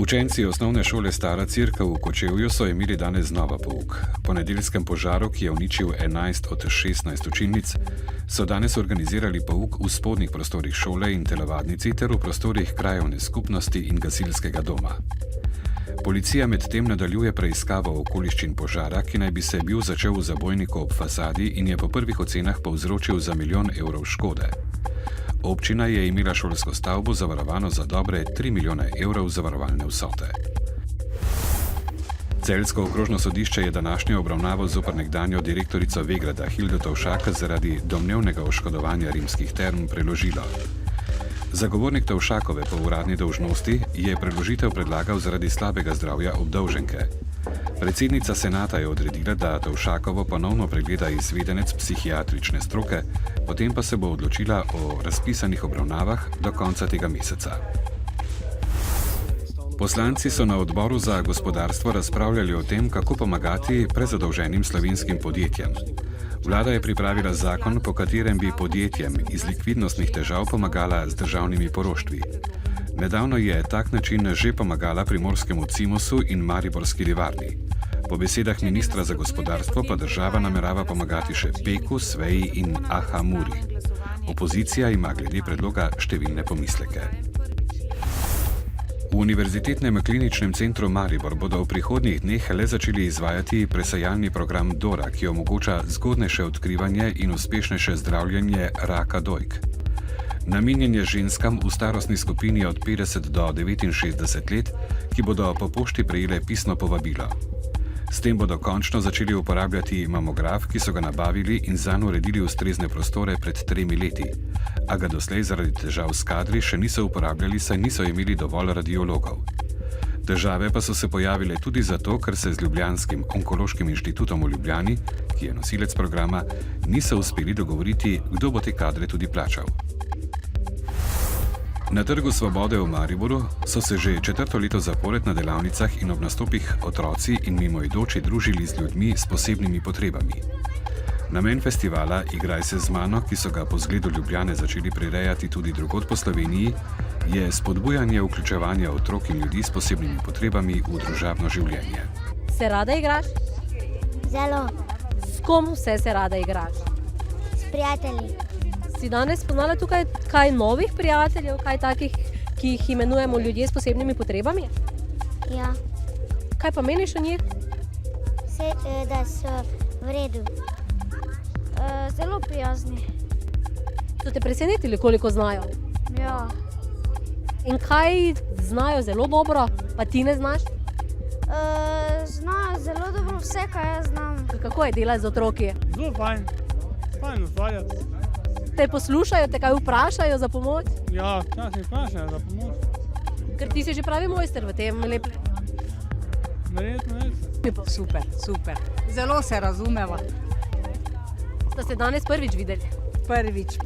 Učenci osnovne šole Stara Cerkev v Kočevju so imeli danes znova pouk. Po nedeljskem požaru, ki je uničil 11 od 16 učilnic, so danes organizirali pouk v spodnjih prostorih šole in telovadnici ter v prostorih krajevne skupnosti in gasilskega doma. Policija medtem nadaljuje preiskavo okoliščin požara, ki naj bi se bil začel v zabojniku ob fasadi in je po prvih ocenah povzročil za 1 milijon evrov škode. Občina je imela šolsko stavbo zavarovano za dobre 3 milijone evrov zavarovalne vsote. Celjsko okrožno sodišče je današnjo obravnavo zoper nekdanjo direktorico Vegrada Hildo Tovšak zaradi domnevnega oškodovanja Rimskih term preložilo. Zagovornik Tovšakove po uradni dolžnosti je preložitev predlagal zaradi slabega zdravja obdolženke. Predsednica senata je odredila, da Tovšakovo ponovno pregleda izvedenec psihiatrične stroke, potem pa se bo odločila o razpisanih obravnavah do konca tega meseca. Poslanci so na odboru za gospodarstvo razpravljali o tem, kako pomagati prezadolženim slovenskim podjetjem. Vlada je pripravila zakon, po katerem bi podjetjem iz likvidnostnih težav pomagala z državnimi poroštvi. Nedavno je tak način že pomagala primorskemu Cimosu in mariborski livarni. Po besedah ministra za gospodarstvo pa država namerava pomagati še Peku, Sveji in Aha Muri. Opozicija ima glede predloga številne pomisleke. V Univerzitetnem kliničnem centru Maribor bodo v prihodnjih dneh le začeli izvajati presajalni program DORA, ki omogoča zgodnejše odkrivanje in uspešnejše zdravljenje raka dojk. Namenjen je ženskam v starostni skupini od 50 do 69 let, ki bodo po pošti prejele pisno povabilo. S tem bodo končno začeli uporabljati mamograf, ki so ga nabavili in zanj uredili ustrezne prostore pred 3 leti, a ga doslej zaradi težav s kadri še niso uporabljali, saj niso imeli dovolj radiologov. Težave pa so se pojavile tudi zato, ker se z ljubljanskim onkološkim inštitutom v Ljubljani, ki je nosilec programa, niso uspeli dogovoriti, kdo bo te kadre tudi plačal. Na Trgu Svobode v Mariboru so se že 4. leto zapored na delavnicah in ob nastopih otroci in mimoidoči družili z ljudmi s posebnimi potrebami. Namen festivala Igraj se z mano, ki so ga po zgledu Ljubljane začeli prirejati tudi drugod po Sloveniji, je spodbujanje vključevanja otrok in ljudi s posebnimi potrebami v družabno življenje. Se rada igraš? Zelo. S kom vse se rada igraš? S prijatelji. Si danes spoznala tukaj kaj novih prijateljev, kaj takih, ki jih imenujemo ljudje s posebnimi potrebami? Ja. Kaj pa meniš o njih? Da so v redu. Zelo prijazni. So te presenetili, koliko znajo? Ja. In kaj znajo zelo dobro, pa ti ne znaš? Znajo zelo dobro vse, kaj jaz znam. Kako je delati z otroki? Zelo fajn. Fajn ustvarjati. Te poslušajo, te kaj vprašajo za pomoč? Ja, včasih vprašajo za pomoč. Ker ti si že pravi mojster v tem lepljenju. Verjetno je. Super, super. Zelo se razumeva. Ste se danes prvič videli? Prvič.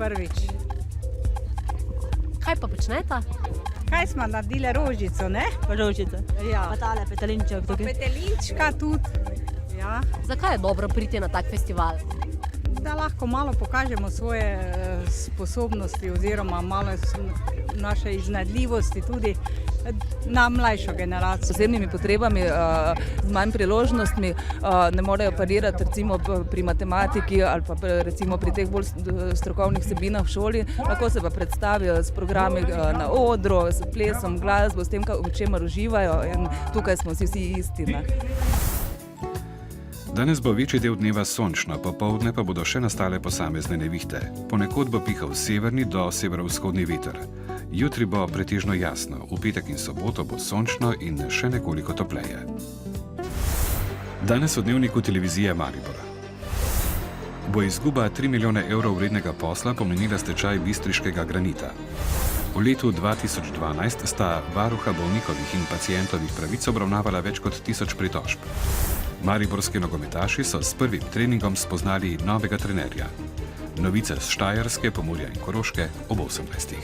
Kaj pa počneta? Kaj smo naredili? Rožico, ne? Rožice. Ja. Pa tale petelinček Pa tukaj. petelinčka tudi. Ja. Zakaj je dobro priti na tak festival? Da lahko malo pokažemo svoje sposobnosti oziroma malo naše iznajdljivosti tudi na mlajšo generacijo. S posebnimi potrebami, z manj priložnostmi, ne morejo parirati recimo pri matematiki ali pa recimo pri teh bolj strokovnih vsebinah v šoli, lahko se pa predstavijo s programi na odru, s plesom, glasbo, s tem, v čemer uživajo in tukaj smo vsi isti. Ne? Danes bo večji del dneva sončno, popoldne pa bodo še nastale posamezne nevihte. Ponekod bo pihal severni do severovzhodni veter. Jutri bo pretežno jasno, v petek in soboto bo sončno in še nekoliko topleje. Danes v dnevniku televizije Maribor. Bo izguba 3 milijone evrov vrednega posla pomenila stečaj bistriškega Granita. V letu 2012 sta varuha bolnikovih in pacientovih pravic obravnavala več kot 1000 pritožb. Mariborski nogometaši so s prvim treningom spoznali novega trenerja. Novice z Štajerske, Pomurja in Koroške ob 18.